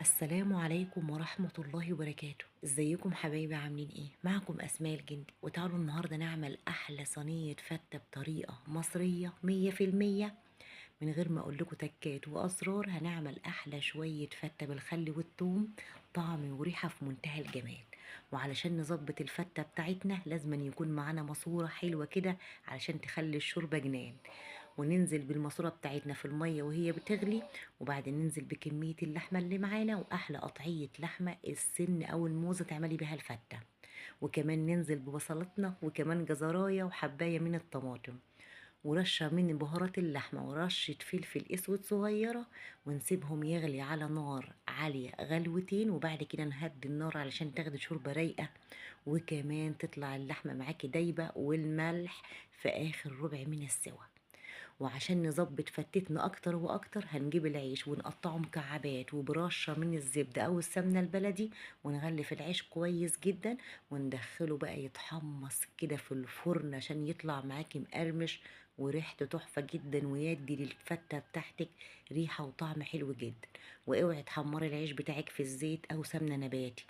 السلام عليكم ورحمة الله وبركاته. ازيكم حبايبي؟ عاملين ايه؟ معكم اسماء الجندي، وتعالوا النهاردة نعمل احلى صينية فتة بطريقة مصرية 100%. من غير ما اقول لكم تكات واسرار، هنعمل احلى شوية فتة بالخل والثوم، طعم وريحة في منتهى الجمال. وعلشان نظبط الفتة بتاعتنا لازم يكون معانا ماسورة حلوة كده علشان تخلي الشوربة جنان. وننزل بالماسورة بتاعتنا في المية وهي بتغلي، وبعدين ننزل بكمية اللحمة اللي معانا، وأحلى قطعية لحمة السن أو الموزة تعملي بيها الفتة. وكمان ننزل ببصلتنا، وكمان جزراية وحباية من الطماطم، ورشة من بهارات اللحمة، ورشة فلفل اسود صغيرة. ونسيبهم يغلي على نار عالية غلوتين، وبعد كده نهدي النار علشان تاخد شوربة رايقة، وكمان تطلع اللحمة معاكي دايبة، والملح في آخر ربع من السوا. وعشان نظبط فتتنا اكتر واكتر، هنجيب العيش ونقطعه مكعبات، وبرشة من الزبدة او السمنة البلدي، ونغلف العيش كويس جدا، وندخله بقى يتحمص كده في الفرن عشان يطلع معاكي مقرمش وريحته تحفة جدا، ويدي للفتة بتاعتك ريحة وطعم حلو جدا. واوعي تحمري العيش بتاعك في الزيت او سمنة نباتي.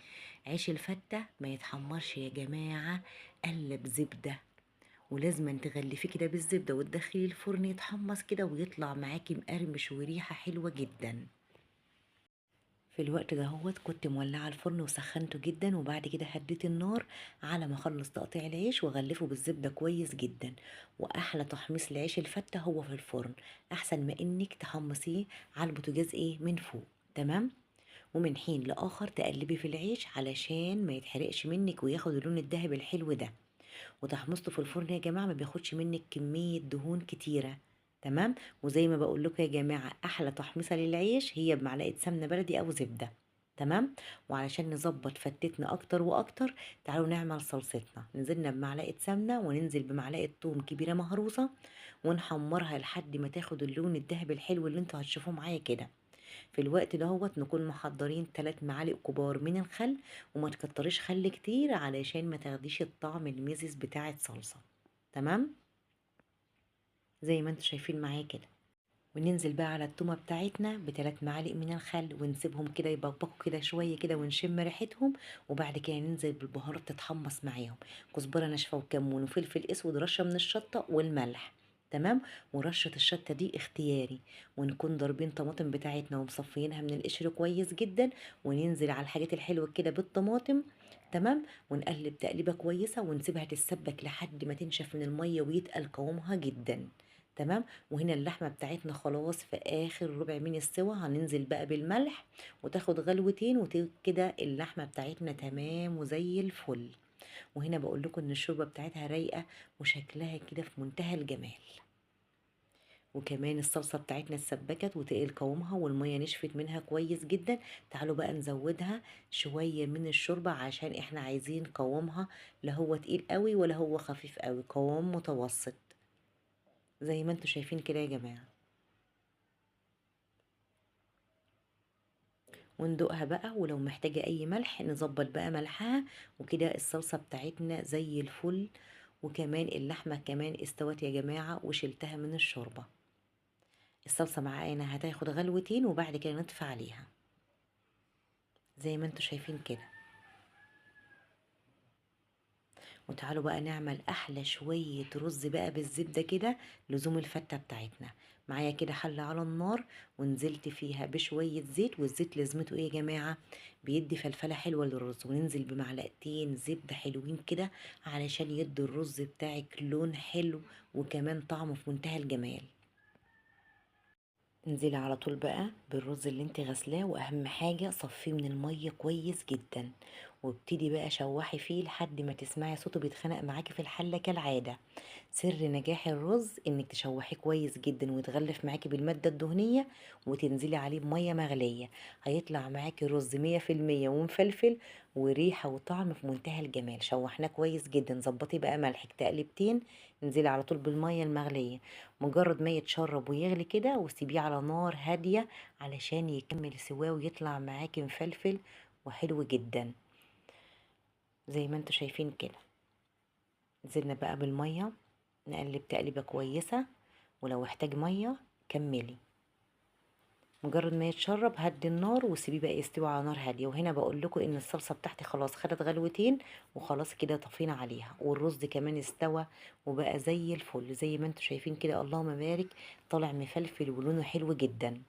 عيش الفتة ما يتحمرش يا جماعة الا بزبدة، ولازم تغلفيه كده بالزبدة وتدخليه الفرن يتحمص كده ويطلع معاكي مقرمش وريحة حلوة جدا. في الوقت ده كنت مولعة الفرن وسخنته جدا، وبعد كده هديت النار على ما اخلص تقطيع العيش واغلفه بالزبدة كويس جدا. واحلى تحميص العيش الفتة هو في الفرن، احسن ما انك تحمصيه على البوتاجاز من فوق. تمام. ومن حين لاخر تقلبي في العيش علشان ما يتحرقش منك وياخد اللون الذهبي الحلو ده. وتحمصته في الفرن يا جماعه ما بياخدش منك كميه دهون كتيره. تمام. وزي ما بقول لكم يا جماعه، احلى تحميصه للعيش هي بمعلقه سمنه بلدي او زبده. تمام. وعلشان نظبط فتتنا اكتر واكتر، تعالوا نعمل صلصتنا. نزلنا بمعلقه سمنه، وننزل بمعلقه توم كبيره مهروسه، ونحمرها لحد ما تاخد اللون الذهبي الحلو اللي انتوا هتشوفوه معايا كده. في الوقت نكون محضرين 3 معالق كبار من الخل، وما تكتريش خل كتير علشان ما تاخديش الطعم المزز بتاع الصلصة. تمام. زي ما انتوا شايفين معايا كده. وننزل بقى على التومة بتاعتنا ب3 معالق من الخل، ونسيبهم كده يبقبقوا كده شوية كده ونشم ريحتهم. وبعد كده ننزل بالبهارات تتحمص معاهم، كزبرة ناشفة وكمون وفلفل اسود، رشة من الشطة والملح. تمام. ورشة الشطة دي اختياري. ونكون ضاربين طماطم بتاعتنا ومصفيينها من القشر كويس جدا، وننزل على الحاجات الحلوة كده بالطماطم. تمام. ونقلب تقليبة كويسة، ونسيبها تتسبك لحد ما تنشف من المية ويتقل قوامها جدا. تمام. وهنا اللحمة بتاعتنا خلاص في آخر ربع من السوا، هننزل بقى بالملح وتاخد غلوتين، وكده اللحمة بتاعتنا تمام وزي الفل. وهنا بقول لكم ان الشوربة بتاعتها رايقة، وشكلها كده في منتهى الجمال. وكمان الصلصة بتاعتنا اتسبكت وتقل قوامها، والمية نشفت منها كويس جدا. تعالوا بقى نزودها شوية من الشوربة، عشان احنا عايزين قوامها لا هو تقيل قوي ولا هو خفيف قوي، قوام متوسط زي ما انتوا شايفين كده يا جماعة. وندوقها بقى، ولو محتاجة اي ملح نظبط بقى ملحها. وكده الصلصة بتاعتنا زي الفل. وكمان اللحمة كمان استوت يا جماعة وشلتها من الشوربة. الصلصة معانا هتاخد غلوتين، وبعد كده نطفي عليها زي ما انتوا شايفين كده. وتعالوا بقى نعمل احلى شوية رز بقى بالزبدة كده، لزوم الفتة بتاعتنا. معايا كده حلة على النار، ونزلت فيها بشوية زيت. والزيت لازمته ايه يا جماعة؟ بيدي فلفلة حلوة للرز. وننزل بمعلقتين زبدة حلوين كده علشان يدي الرز بتاعك لون حلو، وكمان طعمه في منتهى الجمال. انزلي على طول بقى بالرز اللي انت غسلاه، واهم حاجة صفيه من المية كويس جدا. وابتدي بقى شوحي فيه لحد ما تسمعي صوته بيتخنق معاكي في الحلة كالعادة. سر نجاح الرز انك تشوحيه كويس جدا ويتغلف معاكي بالمادة الدهنية، وتنزلي عليه بمية مغلية. هيطلع معاكي رز 100% ومفلفل، وريحة وطعم في منتهى الجمال. شوحناه كويس جدا، ظبطي بقى ملحك تقلبتين. انزلي على طول بالمية المغلية. مجرد ما يتشرب ويغلي كده، وسيبيه على نار هادية علشان يكمل سواه ويطلع معاكي مفلفل وحلو جدا زي ما انتوا شايفين كده. نزلنا بقى بالمية، نقلب تقليبة كويسة، ولو احتاج مية كملي. مجرد ما يتشرب هدي النار وسيبيه بقى يستوي على نار هاديه. وهنا بقول لكم ان الصلصه بتاعتي خلاص خدت غلوتين، وخلاص كده طفينا عليها، والرز كمان استوى وبقى زي الفل زي ما انتم شايفين كده، اللهم بارك. طالع مفلفل ولونه حلو جدا.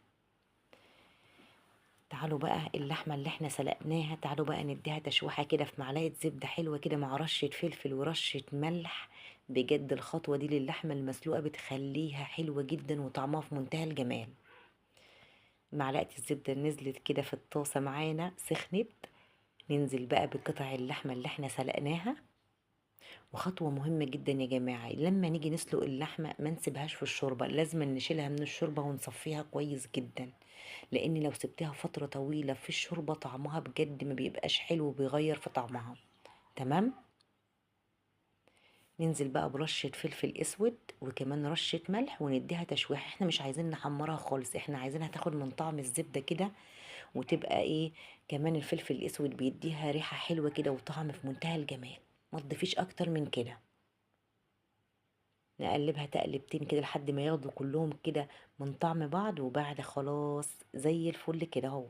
تعالوا بقى اللحمه اللي احنا سلقناها، تعالوا بقى نديها تشويحه كده في معلقه زبده حلوه كده مع رشه فلفل ورشه ملح. بجد الخطوه دي للحمه المسلوقه بتخليها حلوه جدا وطعمها في منتهى الجمال. معلقة الزبدة نزلت كده في الطاسة معانا سخنت، ننزل بقى بقطع اللحمة اللي احنا سلقناها. وخطوة مهمة جدا يا جماعة، لما نيجي نسلق اللحمة ما نسيبهاش في الشوربة، لازم نشيلها من الشوربة ونصفيها كويس جدا، لان لو سبتها فترة طويلة في الشوربة طعمها بجد ما بيبقاش حلو وبيغير في طعمها. تمام. ننزل بقى برشة فلفل اسود وكمان رشة ملح ونديها تشويح. احنا مش عايزين نحمرها خالص، احنا عايزينها تاخد من طعم الزبدة كده، وتبقى ايه، كمان الفلفل الاسود بيديها ريحة حلوة كده وطعم في منتهى الجمال. ما تضيفيش اكتر من كده. نقلبها تقلبتين كده لحد ما ياخدوا كلهم كده من طعم بعض، وبعد خلاص زي الفل كده اهوت.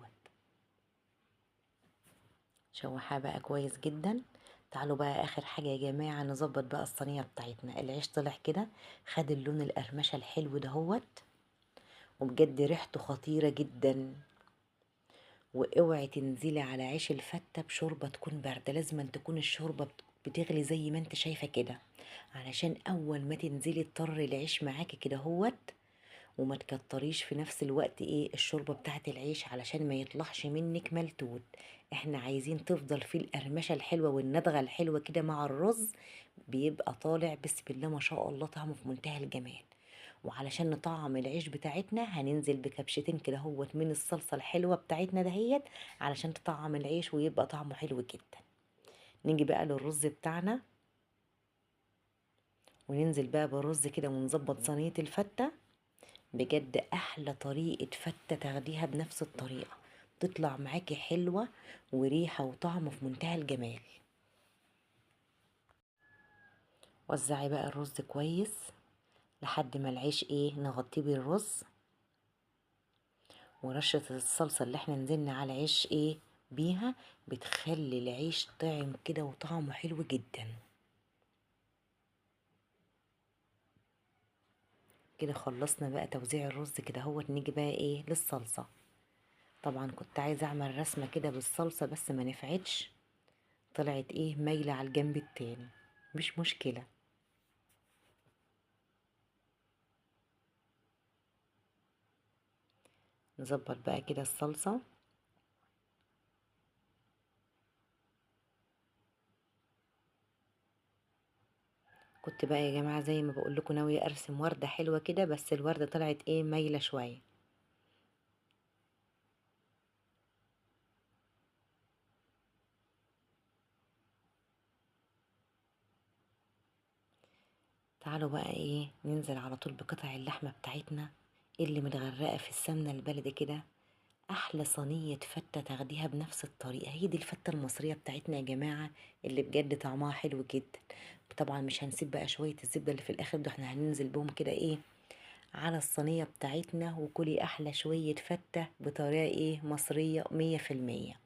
شوحها بقى كويس جدا. تعالوا بقى اخر حاجة يا جماعة نظبط بقى الصينية بتاعتنا. العيش طلع كده خد اللون القرمشة الحلو دهوت، وبجد ريحته خطيرة جدا. واوعي تنزلي على عيش الفتة بشوربة تكون باردة، لازم أن تكون الشوربة بتغلي زي ما انت شايفة كده، علشان اول ما تنزلي تطر العيش معاكي كده هوت. وما تكتريش في نفس الوقت ايه الشوربة بتاعت العيش علشان ما يطلعش منك ملتوت. احنا عايزين تفضل فيه القرمشة الحلوة والندغة الحلوة كده مع الرز، بيبقى طالع بسم الله ما شاء الله طعمه في منتهى الجمال. وعلشان نطعم العيش بتاعتنا هننزل بكبشتين كده هوت من الصلصة الحلوة بتاعتنا دهيت، علشان تطعم العيش ويبقى طعمه حلو جدا. نيجي بقى للرز بتاعنا، وننزل بقى بالرز كده ونظبط صينية الفتة. بجد احلى طريقة فتة تاخديها بنفس الطريقة، تطلع معاكي حلوة وريحة وطعم في منتهى الجمال. وزعي بقى الرز كويس لحد ما العيش ايه نغطيه بالرز، ورشة الصلصة اللي احنا نزلنا على العيش ايه بيها بتخلي العيش طعم كده وطعمه حلو جدا. كده خلصنا بقى توزيع الرز كده هوت. نيجي بقى ايه للصلصة. طبعا كنت عايزة اعمل رسمة كده بالصلصة بس ما نفعتش، طلعت ايه مايلة على الجنب التاني، مش مشكلة. نظبط بقى كده الصلصة. كنت بقى يا جماعة زي ما بقول لكم ناوية ارسم وردة حلوة كده، بس الوردة طلعت ايه مايلة شوية. تعالوا بقى ايه ننزل على طول بقطع اللحمة بتاعتنا اللي متغرقة في السمنة البلدي كده. احلى صينية فتة تاخديها بنفس الطريقة، هي دي الفتة المصرية بتاعتنا يا جماعة، اللي بجد طعمها حلو جدا. طبعا مش هنسيب بقى شوية الزبدة اللي في الاخر ده، احنا هننزل بهم كده ايه على الصينية بتاعتنا، وكلي احلى شوية فتة بطريقة ايه مصرية 100%.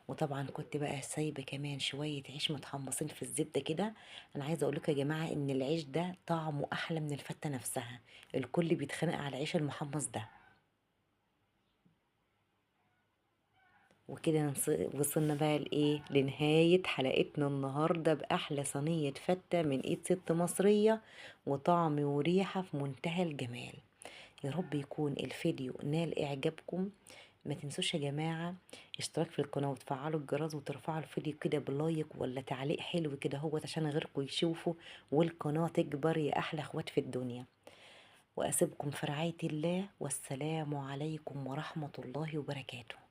وطبعا كنت بقى سايبه كمان شويه عيش متحمصين في الزبده كده. انا عايزه اقول لكم يا جماعه ان العيش ده طعمه احلى من الفته نفسها، الكل بيتخانق على العيش المحمص ده. وكده وصلنا بقى لايه لنهايه حلقتنا النهارده باحلى صينيه فته من ايد ست مصريه، وطعم وريحه في منتهى الجمال. يا رب يكون الفيديو نال اعجابكم. ما تنسوش يا جماعة اشتراك في القناة وتفعلوا الجرس وترفعوا الفيديو كده بلايك ولا تعليق حلو كده هو عشان غيركم يشوفوا والقناة تكبر يا أحلى اخوات في الدنيا. وأسيبكم في رعاية الله، والسلام عليكم ورحمة الله وبركاته.